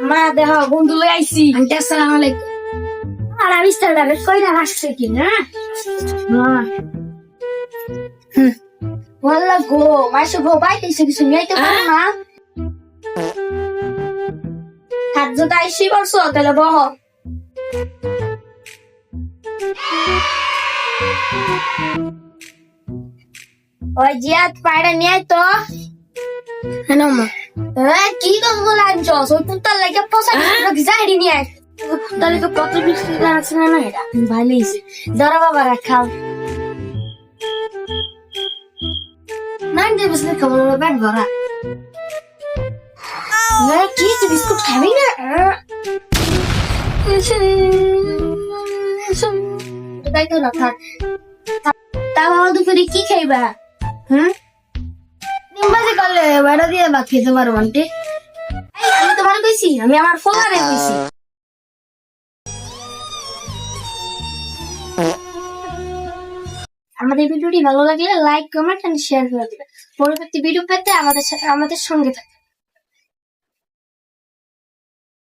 মা দেহ বন্ধু লই আইছি। আন্টি আসসালামু আলাইকুম। আর আমি স্টাইলারে কইরা হাসছে কি না? মা ওয়াল্লা গো মাসে গো বাইতে কিছু নিতে পারো না। হাত যদি আইসি করছো তাহলে বহ। ওই জিয়াত পায়রা নিয়ে তো হ্যাঁ মা। কি করবো লাগছো ওই পুতার লাগে পোশাক জাহিরি নিয়ে তাহলে তো কত বিস্কুট আছে না এটা ভালোই ধরো বাবা রাখাও না যে বিস্কুট খাবো না পেট ভরা কি বিস্কুট খাবি না তাই তো না থাক তা বাবা দুপুরে কি খাইবা নিম্বাজি করলে বেড়া দিয়ে ভাত খেতে পারবো আন্টি। আমি তোমার কইছি আমি আমার ফোলারে কইছি আমাদের ভিডিওটি ভালো লাগলে লাইক কমেন্ট এন্ড শেয়ার করে দিবেন পরবর্তী ভিডিও পেতে আমাদের সঙ্গে থাকুন।